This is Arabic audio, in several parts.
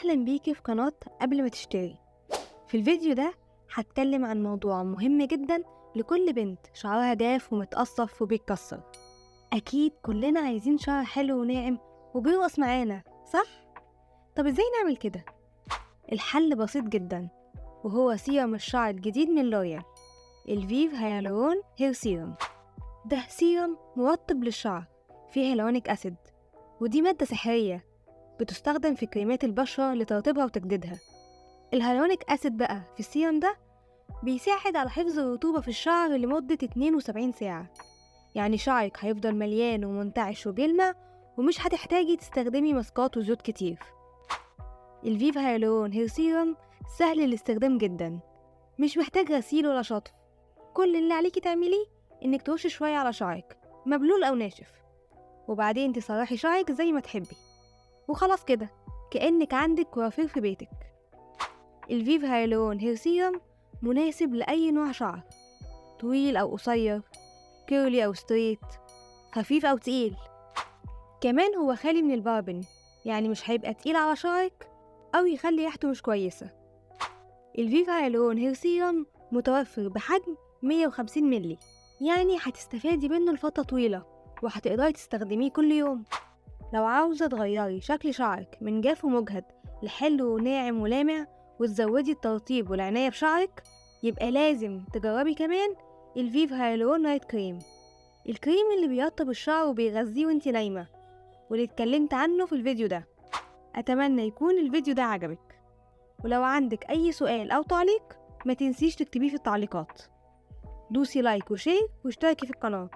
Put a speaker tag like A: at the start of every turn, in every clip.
A: أهلا بيكي في قناة قبل ما تشتري. في الفيديو ده هتكلم عن موضوع مهم جدا لكل بنت شعرها جاف ومتقصف وبيتكسر. أكيد كلنا عايزين شعر حلو وناعم وبيرقص معانا، صح؟ طب ازاي نعمل كده؟ الحل بسيط جدا، وهو سيرم الشعر الجديد من لوريال، الفيف هيالورون هير سيرم. ده سيرم مرطب للشعر فيه هيالورونيك أسيد، ودي مادة سحرية بتستخدم في كريمات البشرة لترطيبها وتجديدها. الهيالورونيك أسيد بقى في السيرم ده بيساعد على حفظ الرطوبة في الشعر لمدة 72 ساعة، يعني شعرك هيفضل مليان ومنتعش وبيلمع ومش هتحتاجي تستخدمي ماسكات وزيوت كتير. الفيف هيالورون هير سيرم سهل الاستخدام جدا، مش محتاج غسيل ولا شطف. كل اللي عليكي تعمليه انك ترشي شوية على شعرك مبلول او ناشف، وبعدين تسرحي شعرك زي ما تحبي، وخلاص كده كأنك عندك كوافير في بيتك. الفيف هيالورون هير سيرم مناسب لأي نوع شعر، طويل أو قصير، كيرلي أو ستريت، خفيف أو تقيل. كمان هو خالي من الباربن، يعني مش هيبقى تقيل على شعرك أو يخلي ريحته مش كويسة. الفيف هيالورون هير سيرم متوفر بحجم 150 مللي، يعني هتستفادي منه لفترة طويلة وهتقدري تستخدميه كل يوم. لو عاوزة تغيري شكل شعرك من جاف ومجهد لحلو وناعم ولامع وتزودي الترطيب والعناية بشعرك، يبقى لازم تجربي كمان الفيف هيالورون نايت كريم، الكريم اللي بيرطب الشعر وبيغذيه وانتي نايمة، واللي اتكلمت عنه في الفيديو ده. أتمنى يكون الفيديو ده عجبك، ولو عندك أي سؤال أو تعليق ما تنسيش تكتبيه في التعليقات. دوسي لايك وشير واشتركي في القناة،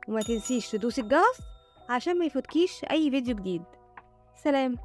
A: وما تنسيش تدوسي الجرس عشان ما يفوتكيش أي فيديو جديد. سلام.